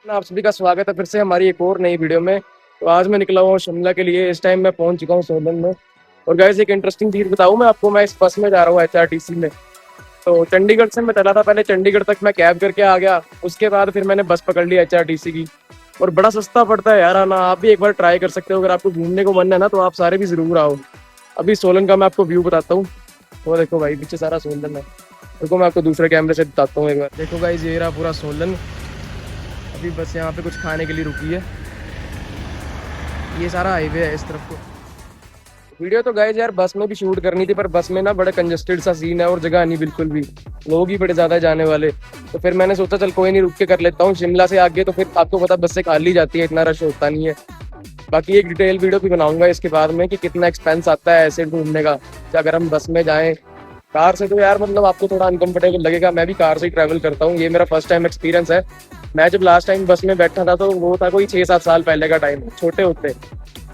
आप सभी का स्वागत है फिर से हमारी एक और नई वीडियो में। तो आज मैं निकला हुआ हूँ शिमला के लिए। इस टाइम मैं पहुंच चुका हूँ सोलन में। और गाइस एक इंटरेस्टिंग चीज बताऊँ मैं आपको, मैं इस बस में जा रहा हूँ एचआरटीसी में। तो चंडीगढ़ से मैं चला था, पहले चंडीगढ़ तक मैं कैब करके आ गया। उसके बाद फिर मैंने बस पकड़ ली एचआरटीसी की। और बड़ा सस्ता पड़ता है यार आना। आप भी एक बार ट्राई कर सकते हो, अगर आपको घूमने को मन है ना तो आप सारे भी जरूर आओ। अभी सोलन का मैं आपको व्यू बताता हूँ। वो देखो भाई पीछे सारा सोलन है। देखो मैं आपको दूसरे कैमरे से बताता हूँ एक बार। देखो गाइस ये रहा पूरा सोलन। अभी बस यहाँ पे कुछ खाने के लिए रुकी है। ये सारा हाईवे है इस तरफ को। वीडियो तो गाइस यार बस में भी शूट करनी थी, पर बस में ना बड़ा कंजेस्टेड सा सीन है और जगह नहीं बिल्कुल भी। लोग ही बड़े ज्यादा जाने वाले। तो फिर मैंने सोचा चल कोई नहीं, रुक के कर लेता हूँ। शिमला से आगे तो फिर आपको पता बस से खाली जाती है, इतना रश होता नहीं है। बाकी एक डिटेल वीडियो भी बनाऊंगा इसके बाद में कि कितना एक्सपेंस आता है ऐसे घूमने का अगर हम बस में जाएं। कार से तो यार मतलब आपको थोड़ा अनकंफर्टेबल लगेगा। मैं भी कार से ही ट्रैवल करता हूँ, ये मेरा फर्स्ट टाइम एक्सपीरियंस है। मैं जब लास्ट टाइम बस में बैठा था तो वो था कोई 6-7 साल पहले का टाइम, छोटे होते।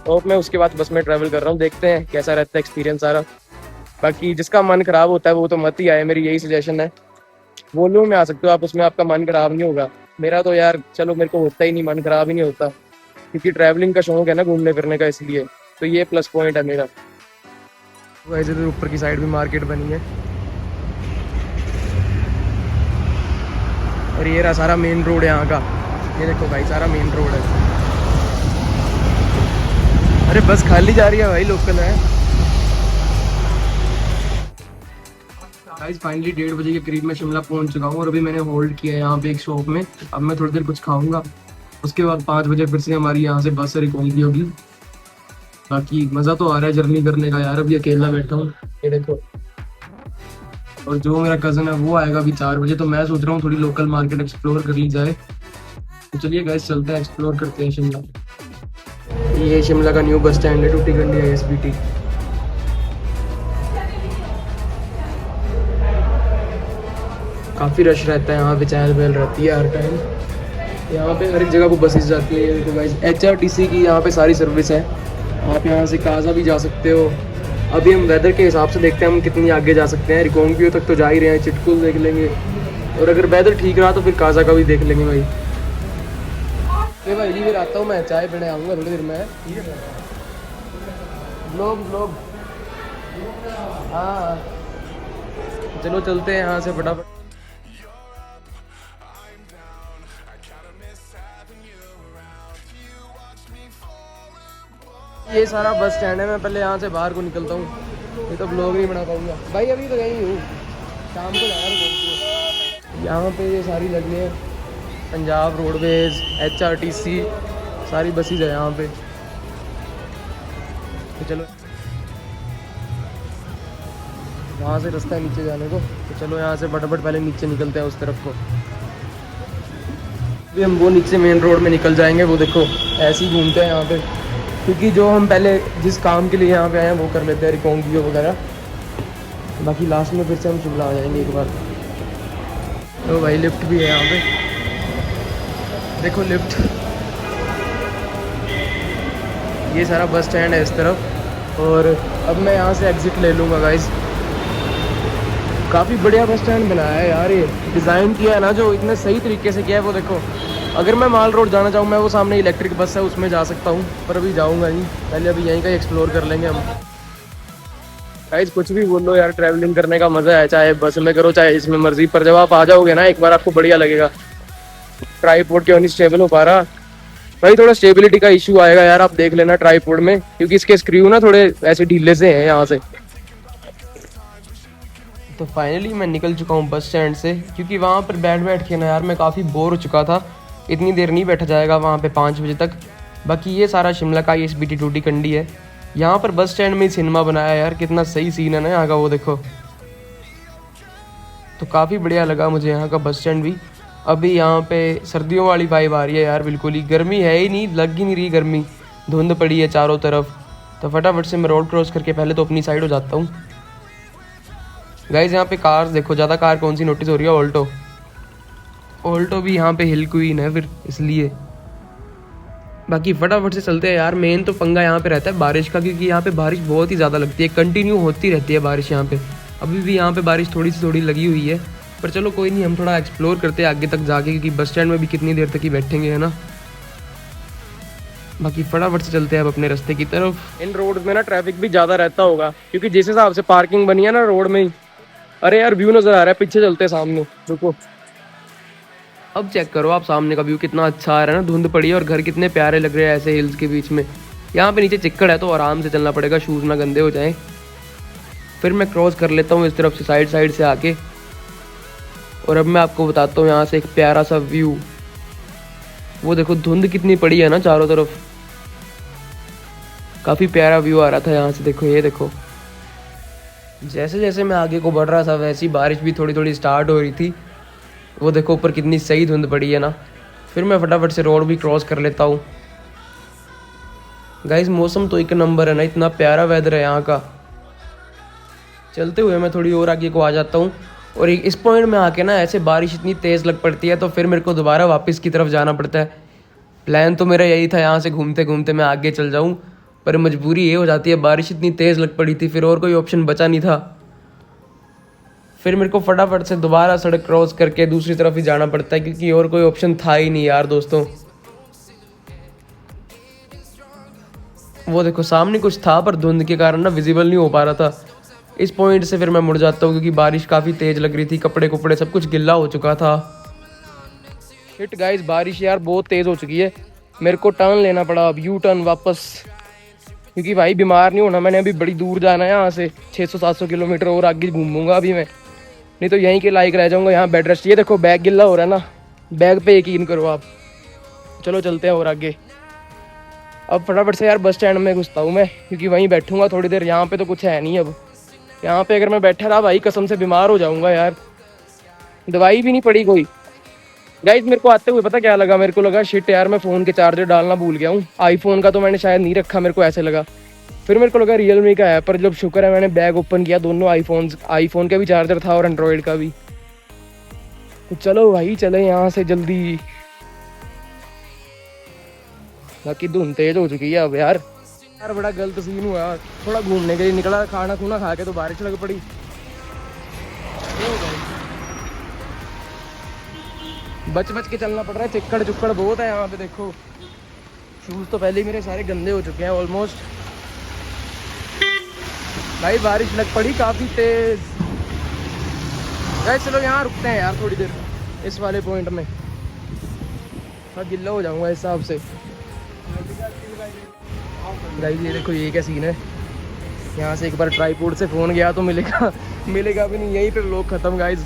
तो मैं उसके बाद बस में ट्रैवल कर रहा हूँ, देखते हैं कैसा रहता है एक्सपीरियंस सारा। बाकी जिसका मन खराब होता है वो तो मत ही आए, मेरी यही सजेशन है। वॉल्यूम में आ सकते हो आप, उसमें आपका मन खराब नहीं होगा। मेरा तो यार चलो मेरे को होता ही नहीं, मन खराब ही नहीं होता, क्योंकि ट्रैवलिंग का शौक है ना घूमने फिरने का, इसलिए तो ये प्लस पॉइंट है मेरा। वैसे तो ऊपर की साइड भी मार्केट बनी है। और ये रहा सारा मेन रोड यहाँ का। ये देखो भाई सारा मेन रोड है। अरे बस खाली जा रही है भाई, लोकल है। गाइस फाइनली 1:30 के करीब मैं शिमला पहुंच चुका हूँ और अभी मैंने होल्ड किया है यहाँ पे एक शॉप में। अब मैं थोड़ी देर कुछ खाऊंगा, उसके बाद 5 बजे फिर से हमारी यहाँ से बस निकलनी होगी। बाकी मज़ा तो आ रहा है जर्नी करने का यार। अभी अकेला बैठा हूँ, ये देखो। और जो मेरा कज़न है वो आएगा अभी 4 बजे। तो मैं सोच रहा हूँ थोड़ी लोकल मार्केट एक्सप्लोर कर ली जाए। तो चलिए गाइस चलते हैं, एक्सप्लोर करते हैं शिमला। ये शिमला का न्यू बस स्टैंड है, टूटीकंडी ISBT। काफ़ी रश रहता है यहाँ पे, चहल पहल रहती है हर टाइम। यहाँ पे हर एक जगह को बसेस जाती है। देखो गाइस HRTC की यहाँ पे सारी सर्विस है। आप यहाँ से काजा भी जा सकते हो। अभी हम वेदर के हिसाब से देखते हैं हम कितनी आगे जा सकते हैं। रिकोंगियो तक तो जा ही रहे हैं, चिटकुल देख लेंगे। और अगर वेदर ठीक रहा तो फिर काजा का भी देख लेंगे भाई। भाई फिर आता हूँ मैं, चाय पीने आऊँगा थोड़ी देर में। ठीक है ब्लॉग। हाँ चलो चलते हैं यहाँ से फटाफट। ये सारा बस स्टैंड है। मैं पहले यहाँ से बाहर को निकलता हूँ, ये तो ब्लॉग नहीं बना पाऊंगा भाई। अभी तो यहीं हूँ, शाम को जाना। यहाँ पे ये सारी लगी है, पंजाब रोडवेज HRTC सारी बसेज है यहाँ पे। तो चलो वहाँ से रास्ता है नीचे जाने को, तो चलो यहाँ से फटाफट पहले नीचे निकलते हैं उस तरफ को। अभी हम वो नीचे मेन रोड में निकल जाएंगे। वो देखो ऐसे ही घूमते हैं यहाँ पे, क्योंकि जो हम पहले जिस काम के लिए यहाँ पे आए हैं वो कर लेते हैं, रिकोंगियो वगैरह। बाकी लास्ट में फिर से हम शिमला आ जाएंगे एक बार। तो भाई लिफ्ट भी है यहाँ पे, देखो लिफ्ट। ये सारा बस स्टैंड है इस तरफ। और अब मैं यहाँ से एग्ज़िट ले लूँगा गाइस। काफ़ी बढ़िया बस स्टैंड बनाया है यार, ये डिज़ाइन किया है ना जो इतने सही तरीके से किया है। वो देखो अगर मैं माल रोड जाना चाहूँ, मैं वो सामने इलेक्ट्रिक बस है उसमें जा सकता हूँ, पर अभी जाऊँगा नहीं। पहले अभी यहीं का एक्सप्लोर कर लेंगे हम। गाइस कुछ भी बोल लो यार, ट्रैवलिंग करने का मज़ा है, चाहे बस में करो चाहे इसमें मर्जी। पर जब आप आ जाओगे ना एक बार आपको बढ़िया लगेगा। ट्राईपोड क्यों नहीं स्टेबल हो पा रहा भाई, थोड़ा स्टेबिलिटी का इशू आएगा यार, आप देख लेना ट्राईपोड में, क्योंकि इसके स्क्रू ना थोड़े ऐसे ढीले से हैं यहाँ से। तो फाइनली मैं निकल चुका हूँ बस स्टैंड से, क्योंकि वहाँ पर बैठ के ना यार मैं काफ़ी बोर हो चुका था। इतनी देर नहीं बैठा जाएगा वहाँ पे 5 बजे तक। बाकी ये सारा शिमला का ISBT टूटीकंडी है। यहाँ पर बस स्टैंड में ही सिनेमा बनाया है यार, कितना सही सीन है ना यहाँ का, वो देखो। तो काफ़ी बढ़िया लगा मुझे यहाँ का बस स्टैंड भी। अभी यहाँ पे सर्दियों वाली वाइब आ रही है यार, बिल्कुल ही गर्मी है ही नहीं, लग ही नहीं रही गर्मी। धुंध पड़ी है चारों तरफ। तो फटाफट से मैं रोड क्रॉस करके पहले तो अपनी साइड हो जाता हूँ। गाइज यहाँ पे कार्स देखो, ज़्यादा कार कौन सी नोटिस हो रही है? ऑल्टो भी यहाँ पे हिल क्वीन है फिर इसलिए। बाकी फटाफट से चलते हैं यार। मेन तो पंगा यहाँ पे रहता है बारिश का, क्योंकि यहाँ पे बारिश बहुत ही ज़्यादा लगती है, कंटिन्यू होती रहती है बारिश यहाँ पे। अभी भी यहाँ पे बारिश थोड़ी सी थोड़ी लगी हुई है। पर चलो कोई नहीं, हम थोड़ा एक्सप्लोर करते हैं आगे तक जाके, क्योंकि बस स्टैंड में भी कितनी देर तक ही बैठेंगे, है ना। बाकी फटाफट से चलते हैं अब अपने रास्ते की तरफ। इन रोड में ना ट्रैफिक भी ज़्यादा रहता होगा, क्योंकि जिस हिसाब से पार्किंग बनी है ना रोड में ही। अरे यार व्यू नज़र आ रहा है, पीछे चलते हैं सामने, रुको। अब चेक करो आप, सामने का व्यू कितना अच्छा आ रहा है ना, धुंध पड़ी है और घर कितने प्यारे लग रहे हैं ऐसे हिल्स के बीच में। यहाँ पे नीचे चिक्कड़ है तो आराम से चलना पड़ेगा, शूज़ ना गंदे हो जाएं। फिर मैं क्रॉस कर लेता हूँ इस तरफ से, साइड से आके। और अब मैं आपको बताता हूँ यहाँ से एक प्यारा सा व्यू। वो देखो धुंध कितनी पड़ी है ना चारों तरफ, काफ़ी प्यारा व्यू आ रहा था यहाँ से। देखो ये देखो, जैसे जैसे मैं आगे को बढ़ रहा था वैसी बारिश भी थोड़ी थोड़ी स्टार्ट हो रही थी। वो देखो ऊपर कितनी सही धुंध पड़ी है ना। फिर मैं फटाफट से रोड भी क्रॉस कर लेता हूँ। गाइस मौसम तो एक नंबर है ना, इतना प्यारा वेदर है यहाँ का। चलते हुए मैं थोड़ी और आगे को आ जाता हूँ, और इस पॉइंट में आके ना ऐसे बारिश इतनी तेज़ लग पड़ती है तो फिर मेरे को दोबारा वापस की तरफ जाना पड़ता है। प्लान तो मेरा यही था यहाँ से घूमते घूमते मैं आगे चल जाऊँ, पर मजबूरी ये हो जाती है, बारिश इतनी तेज़ लग पड़ी थी, फिर और कोई ऑप्शन बचा नहीं था। फिर मेरे को फटाफट से दोबारा सड़क क्रॉस करके दूसरी तरफ ही जाना पड़ता है, क्योंकि और कोई ऑप्शन था ही नहीं यार दोस्तों। वो देखो सामने कुछ था पर धुंध के कारण ना विजिबल नहीं हो पा रहा था। इस पॉइंट से फिर मैं मुड़ जाता हूँ, क्योंकि बारिश काफ़ी तेज़ लग रही थी, कपड़े सब कुछ गिल्ला हो चुका था। शिट गाइस, बारिश यार बहुत तेज़ हो चुकी है, मेरे को टर्न लेना पड़ा अब, यू टर्न वापस। क्योंकि भाई बीमार नहीं होना मैंने, अभी बड़ी दूर जाना है यहाँ से, 600-700 किलोमीटर और आगे घूमूंगा अभी मैं, नहीं तो यहीं के लायक रह जाऊंगा यहाँ बेड रेस्ट। ये देखो बैग गिल्ला हो रहा है ना, बैग पे यकीन करो आप। चलो चलते हैं और आगे। अब फटाफट से यार बस स्टैंड में घुसता हूँ मैं, क्योंकि वहीं बैठूंगा थोड़ी देर, यहाँ पे तो कुछ है नहीं अब। यहाँ पे अगर मैं बैठा रहा भाई कसम से बीमार हो जाऊँगा यार, दवाई भी नहीं पड़ी कोई। गाइस मेरे को आते हुए पता क्या लगा, मेरे को लगा शिट यार मैं फ़ोन के चार्जर डालना भूल गया हूँ, आईफोन का तो मैंने शायद नहीं रखा, मेरे को ऐसे लगा। फिर मेरे को लगा रियलमी का है, पर जब शुक्र है मैंने बैग ओपन किया, दोनों आईफोन का भी चार्जर था और एंड्रॉयड का भी। तो चलो भाई चले यहाँ से जल्दी, बाकी धुंध तेज हो चुकी है अब यार। यार बड़ा गलत सीन हुआ यार, थोड़ा घूमने के लिए निकला, खाना खूना खा के तो बारिश लग पड़ी। बच बच के चलना पड़ रहा है, चिक्कड़ चुक्कड़ बहुत है यहाँ पे। देखो शूज़ तो पहले ही मेरे सारे गंदे हो चुके हैं ऑलमोस्ट। भाई बारिश लग पड़ी काफ़ी तेज। चलो यहाँ रुकते हैं यार थोड़ी देर, इस वाले पॉइंट में मैं गिल्ला हो जाऊँगा इस हिसाब से। गाइस ये देखो ये क्या सीन है, यहाँ से एक बार ट्राईपोड से फ़ोन गया तो मिलेगा भी नहीं, यहीं पे व्लॉग ख़त्म गाइस।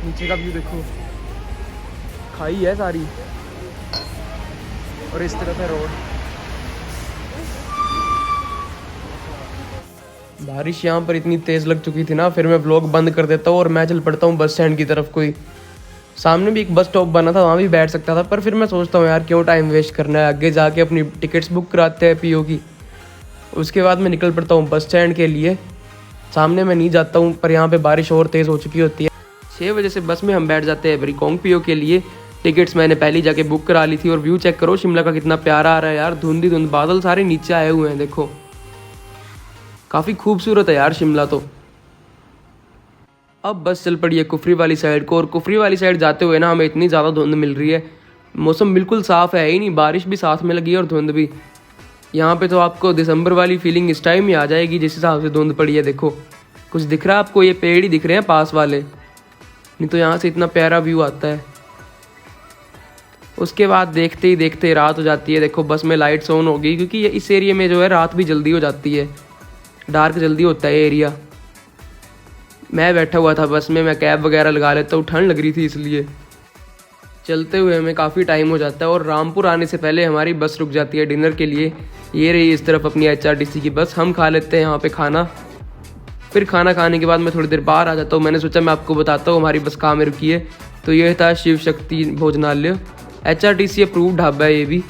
नीचे का व्यू देखो, खाई है सारी, और इस तरफ है रोड। बारिश यहाँ पर इतनी तेज़ लग चुकी थी ना, फिर मैं व्लॉग बंद कर देता हूँ और मैं चल पड़ता हूँ बस स्टैंड की तरफ। कोई सामने भी एक बस स्टॉप बना था, वहाँ भी बैठ सकता था, पर फिर मैं सोचता हूँ यार क्यों टाइम वेस्ट करना है, आगे जाके अपनी टिकट्स बुक कराते हैं पीओ की। उसके बाद मैं निकल पड़ता हूँ बस स्टैंड के लिए। सामने मैं नहीं जाता हूँ, पर यहाँ पे बारिश और तेज़ हो चुकी होती है। 6 बजे से बस में हम बैठ जाते हैं रिकोंग पीओ के लिए। टिकट्स मैंने पहले जाके बुक करा ली थी। और व्यू चेक करो शिमला का कितना प्यारा आ रहा है यार, धुंध ही धुंध, बादल सारे नीचे आए हुए हैं, देखो काफ़ी खूबसूरत है यार शिमला तो। अब बस चल पड़ी है कुफरी वाली साइड को, और कुफरी वाली साइड जाते हुए ना हमें इतनी ज़्यादा धुंध मिल रही है, मौसम बिल्कुल साफ़ है ही नहीं, बारिश भी साथ में लगी है और धुंध भी। यहाँ पे तो आपको दिसंबर वाली फीलिंग इस टाइम ही आ जाएगी जिस हिसाब से धुंध पड़ी है। देखो कुछ दिख रहा है आपको, ये पेड़ ही दिख रहे हैं पास वाले, नहीं तो यहाँ से इतना प्यारा व्यू आता है। उसके बाद देखते ही देखते रात हो जाती है। देखो बस में लाइट्स ऑन हो गई, क्योंकि इस एरिया में जो है रात भी जल्दी हो जाती है, डार्क जल्दी होता है एरिया। मैं बैठा हुआ था बस में, मैं कैब वगैरह लगा लेता हूँ, ठंड लग रही थी इसलिए। चलते हुए हमें काफ़ी टाइम हो जाता है, और रामपुर आने से पहले हमारी बस रुक जाती है डिनर के लिए। ये रही इस तरफ अपनी HRTC की बस, हम खा लेते हैं यहाँ पे खाना। फिर खाना खाने के बाद मैं थोड़ी देर बाहर आ जाता हूँ। मैंने सोचा मैं आपको बताता हूँ हमारी बस कहाँ में रुकी है। तो यह था शिव शक्ति भोजनालय, HRTC अप्रूव्ड ढाबा है ये भी।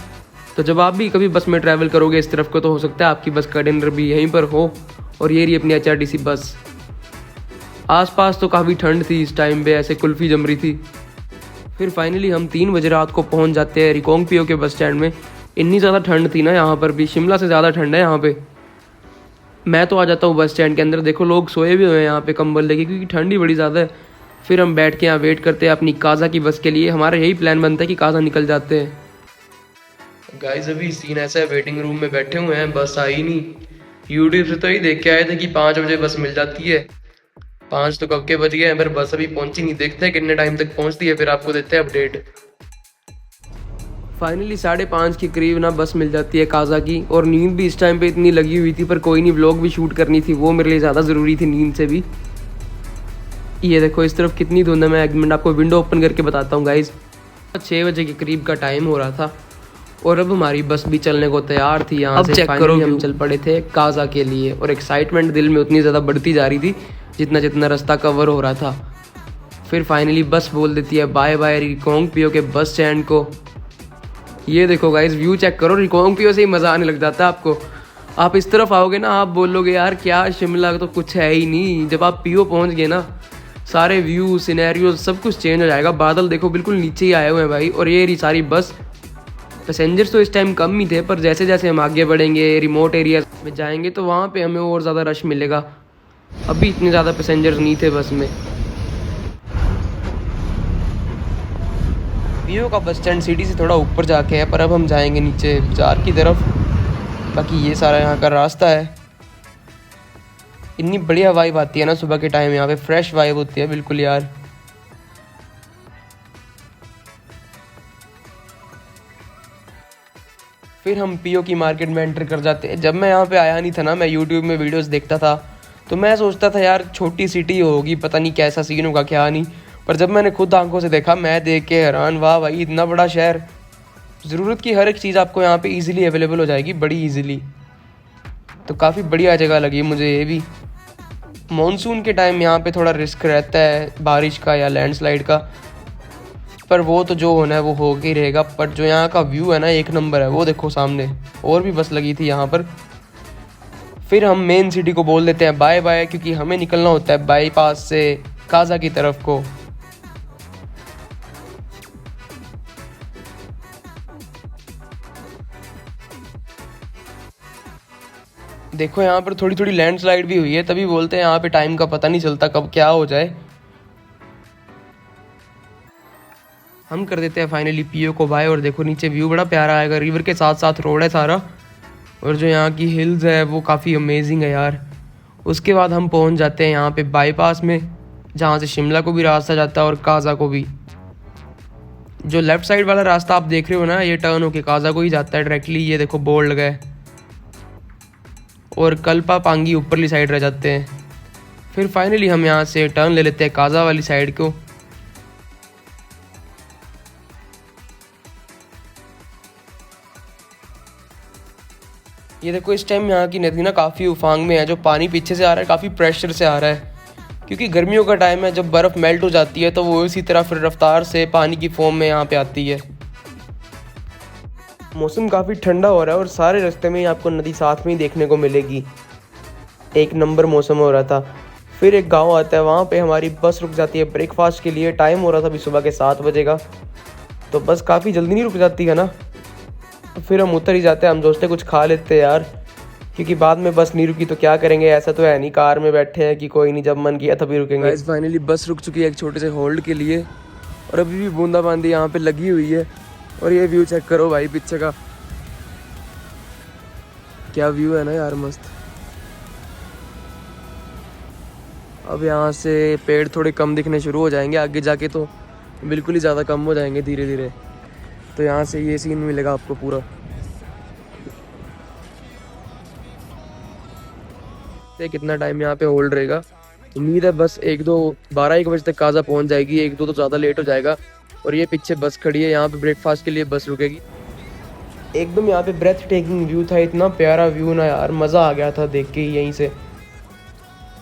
तो जब आप भी कभी बस में ट्रैवल करोगे इस तरफ को, तो हो सकता है आपकी बस का डिनर भी यहीं पर हो। और ये रही अपनी HRTC बस। आसपास तो काफ़ी ठंड थी इस टाइम पे, ऐसे कुल्फ़ी जम रही थी। फिर फाइनली हम 3 बजे रात को पहुंच जाते हैं रिकोंग पीओ के बस स्टैंड में। इतनी ज़्यादा ठंड थी ना यहाँ पर भी, शिमला से ज़्यादा ठंड है यहाँ पे। मैं तो आ जाता हूँ बस स्टैंड के अंदर, देखो लोग सोए भी हुए हैं यहाँ पे कंबल लेके, क्योंकि ठंडी बड़ी ज़्यादा है। फिर हम बैठ के यहाँ वेट करते हैं अपनी काजा की बस के लिए। हमारा यही प्लान बनता है कि काजा निकल जाते हैं। गाइस अभी सीन ऐसा है, वेटिंग रूम में बैठे हुए हैं, बस आई नहीं। यूट्यूब से तो ही देख के आए थे कि 5 बजे बस मिल जाती है। 5 तो कब के बज गए हैं, पर बस अभी पहुंची नहीं। देखते हैं कितने टाइम तक पहुंचती है, फिर आपको देते हैं अपडेट। फाइनली 5:30 के करीब ना बस मिल जाती है काजा की। और नींद भी इस टाइम पे इतनी लगी हुई थी, पर कोई नहीं, व्लॉग भी शूट करनी थी, वो मेरे लिए ज़्यादा ज़रूरी थी नींद से भी। ये देखो इस तरफ कितनी धुंध है, मैं 1 मिनट आपको विंडो ओपन करके बताता हूँ गाइज। 6 बजे के करीब का टाइम हो रहा था और अब हमारी बस भी चलने को तैयार थी। यहाँ से फाइनली हम चल पड़े थे काजा के लिए। और एक्साइटमेंट दिल में उतनी ज़्यादा बढ़ती जा रही थी जितना जितना रास्ता कवर हो रहा था। फिर फाइनली बस बोल देती है बाय बाय रिकोंग पियो के बस स्टैंड को। ये देखो गाइज व्यू चेक करो, रिकोंग पियो से ही मज़ा आने लग जाता है आपको। आप इस तरफ आओगे ना, आप बोलोगे यार क्या शिमला तो कुछ है ही नहीं। जब आप पियो पहुँच गए ना, सारे व्यू सिनेरियो सब कुछ चेंज हो जाएगा। बादल देखो बिल्कुल नीचे ही आए हुए हैं भाई। और ये रही सारी बस। पैसेंजर्स तो इस टाइम कम ही थे, पर जैसे जैसे हम आगे बढ़ेंगे, रिमोट एरिया में जाएंगे, तो वहाँ पे हमें और ज़्यादा रश मिलेगा। अभी इतने ज़्यादा पैसेंजर्स नहीं थे बस में। पियो का बस स्टैंड सिटी से थोड़ा ऊपर जाके है, पर अब हम जाएंगे नीचे बाजार की तरफ। बाकी ये सारा यहाँ का रास्ता है। इतनी बढ़िया वाइब आती है ना सुबह के टाइम, यहाँ पे फ्रेश वाइब होती है बिल्कुल यार। फिर हम पीओ की मार्केट में एंटर कर जाते हैं। जब मैं यहाँ पे आया नहीं था ना, मैं यूट्यूब में वीडियोस देखता था, तो मैं सोचता था यार छोटी सिटी होगी, पता नहीं कैसा सीन होगा क्या नहीं। पर जब मैंने खुद आंखों से देखा, मैं देख के हैरान, वाह भाई इतना बड़ा शहर। ज़रूरत की हर एक चीज़ आपको यहाँ पे इजीली अवेलेबल हो जाएगी, बड़ी इजीली। तो काफ़ी बढ़िया जगह लगी मुझे ये भी। मॉनसून के टाइम यहाँ पे थोड़ा रिस्क रहता है बारिश का या लैंडस्लाइड का, पर वो तो जो होना है वो हो के ही रहेगा। पर जो यहाँ का व्यू है ना, एक नंबर है। वो देखो सामने और भी बस लगी थी यहाँ पर। फिर हम मेन सिटी को बोल देते हैं बाय बाय, क्योंकि हमें निकलना होता है बाईपास से काजा की तरफ को। देखो यहाँ पर थोड़ी थोड़ी लैंडस्लाइड भी हुई है, तभी बोलते हैं यहाँ पे टाइम का पता नहीं चलता कब क्या हो जाए। हम कर देते हैं फाइनली पीओ को बाय। और देखो नीचे व्यू बड़ा प्यारा आएगा, रिवर के साथ साथ रोड है सारा। और जो यहाँ की हिल्स है वो काफ़ी अमेजिंग है यार। उसके बाद हम पहुँच जाते हैं यहाँ पे बाईपास में, जहाँ से शिमला को भी रास्ता जाता है और काजा को भी। जो लेफ्ट साइड वाला रास्ता आप देख रहे हो ना, ये टर्न होके काजा को ही जाता है डायरेक्टली। ये देखो बोर्ड लगा है। और कल्पा पांगी ऊपरली साइड रह जाते हैं। फिर फाइनली हम यहाँ से टर्न ले लेते हैं काजा वाली साइड को। ये देखो इस टाइम यहाँ की नदी ना काफ़ी उफांग में है। जो पानी पीछे से आ रहा है काफ़ी प्रेशर से आ रहा है, क्योंकि गर्मियों का टाइम है, जब बर्फ़ मेल्ट हो जाती है तो वो इसी तरह फिर रफ्तार से पानी की फॉर्म में यहाँ पे आती है। मौसम काफ़ी ठंडा हो रहा है और सारे रास्ते में ही आपको नदी साथ में ही देखने को मिलेगी। एक नंबर मौसम हो रहा था। फिर एक गांव आता है, वहाँ पे हमारी बस रुक जाती है ब्रेकफास्ट के लिए। टाइम हो रहा था अभी सुबह के 7 बजे का, तो बस काफ़ी जल्दी नहीं रुक जाती है ना। तो फिर हम उतर ही जाते हैं। हम सोचते कुछ खा लेते हैं यार, क्योंकि बाद में बस नहीं रुकी तो क्या करेंगे। ऐसा तो है नहीं कार में बैठे हैं कि कोई नहीं, जब मन किया तभी रुकेंगे। फाइनली बस रुक चुकी है एक छोटे से होल्ड के लिए, और अभी भी बूंदाबांदी यहाँ पे लगी हुई है। और ये व्यू चेक करो भाई पीछे का, क्या व्यू है ना यार, मस्त। अब यहाँ से पेड़ थोड़े कम दिखने शुरू हो जाएंगे, आगे जाके तो बिल्कुल ही ज़्यादा कम हो जाएंगे धीरे धीरे। तो यहाँ से ये सीन मिलेगा आपको पूरा। कितना टाइम यहाँ पे होल्ड रहेगा, उम्मीद है बस 12-1 बजे तक काजा पहुँच जाएगी। 1-2 तो ज़्यादा लेट हो जाएगा। और ये पीछे बस खड़ी है, यहाँ पे ब्रेकफास्ट के लिए बस रुकेगी। एकदम यहाँ पे ब्रेथ टेकिंग व्यू था, इतना प्यारा व्यू ना यार, मज़ा आ गया था देख के ही यहीं से।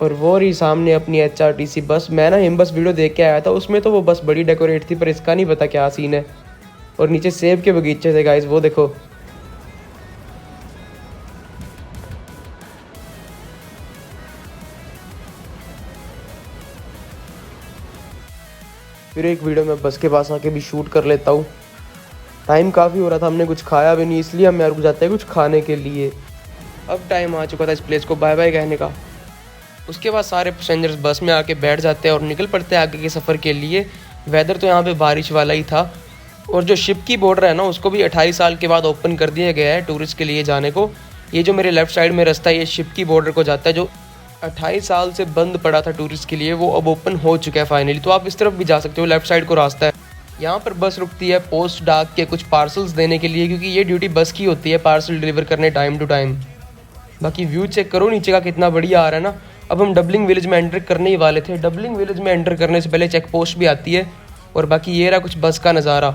और वो रही सामने अपनी HRTC बस। मैं ना हिम बस वीडियो देख के आया था, उसमें तो वो बस बड़ी डेकोरेट थी, पर इसका नहीं पता क्या सीन है। और नीचे सेब के बगीचे थे गाइस, वो देखो। फिर एक वीडियो में बस के पास आके भी शूट कर लेता हूँ। टाइम काफ़ी हो रहा था, हमने कुछ खाया भी नहीं, इसलिए हम यार रुक जाते हैं कुछ खाने के लिए। अब टाइम आ चुका था इस प्लेस को बाय बाय कहने का। उसके बाद सारे पैसेंजर्स बस में आके बैठ जाते हैं और निकल पड़ते हैं आगे के सफ़र के लिए। वेदर तो यहाँ पे बारिश वाला ही था। और जो शिप की बॉर्डर है ना, उसको भी 28 साल के बाद ओपन कर दिया गया है टूरिस्ट के लिए जाने को। ये जो मेरे लेफ़्ट साइड में रास्ता है, ये शिप की बॉर्डर को जाता है, जो 28 साल से बंद पड़ा था टूरिस्ट के लिए, वो अब ओपन हो चुका है फाइनली। तो आप इस तरफ भी जा सकते हो, लेफ़्ट साइड को रास्ता है। यहाँ पर बस रुकती है पोस्ट डाक के कुछ पार्सल्स देने के लिए, क्योंकि ये ड्यूटी बस की होती है, पार्सल डिलीवर करने टाइम टू टाइम। बाकी व्यू चेक करो नीचे का कितना बढ़िया आ रहा है ना। अब हम डबलिंग विलेज में एंटर करने ही वाले थे। डबलिंग विलेज में एंटर करने से पहले चेक पोस्ट भी आती है। और बाकी ये रहा कुछ बस का नज़ारा।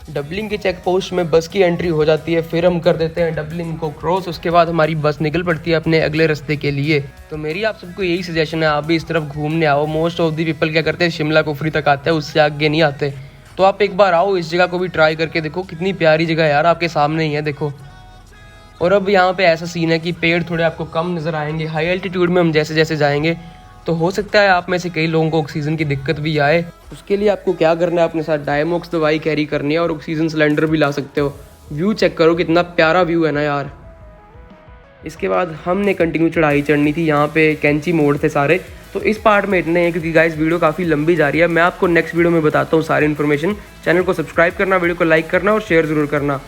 डबलिंग के चेक पोस्ट में बस की एंट्री हो जाती है, फिर हम कर देते हैं डबलिंग को क्रॉस। उसके बाद हमारी बस निकल पड़ती है अपने अगले रास्ते के लिए। तो मेरी आप सबको यही सजेशन है, आप भी इस तरफ घूमने आओ। मोस्ट ऑफ दी पीपल क्या करते हैं, शिमला कुफरी तक आते हैं, उससे आगे नहीं आते। तो आप एक बार आओ, इस जगह को भी ट्राई करके देखो। कितनी प्यारी जगह है यार, आपके सामने ही है, देखो। और अब यहाँ पे ऐसा सीन है कि पेड़ थोड़े आपको कम नज़र आएंगे। हाई एल्टीट्यूड में हम जैसे जैसे जाएंगे तो हो सकता है आप में से कई लोगों को ऑक्सीजन की दिक्कत भी आए। उसके लिए आपको क्या करना है, अपने साथ डायमोक्स दवाई कैरी करनी है और ऑक्सीजन सिलेंडर भी ला सकते हो। व्यू चेक करो, कितना प्यारा व्यू है ना यार। इसके बाद हमने कंटिन्यू चढ़ाई चढ़नी थी। यहाँ पे कैंची मोड़ थे सारे। तो इस पार्ट में इतने हैं, क्योंकि गाइस वीडियो काफ़ी लंबी जा रही है। मैं आपको नेक्स्ट वीडियो में बताता हूँ सारी इन्फॉर्मेशन। चैनल को सब्सक्राइब करना, वीडियो को लाइक करना और शेयर ज़रूर करना।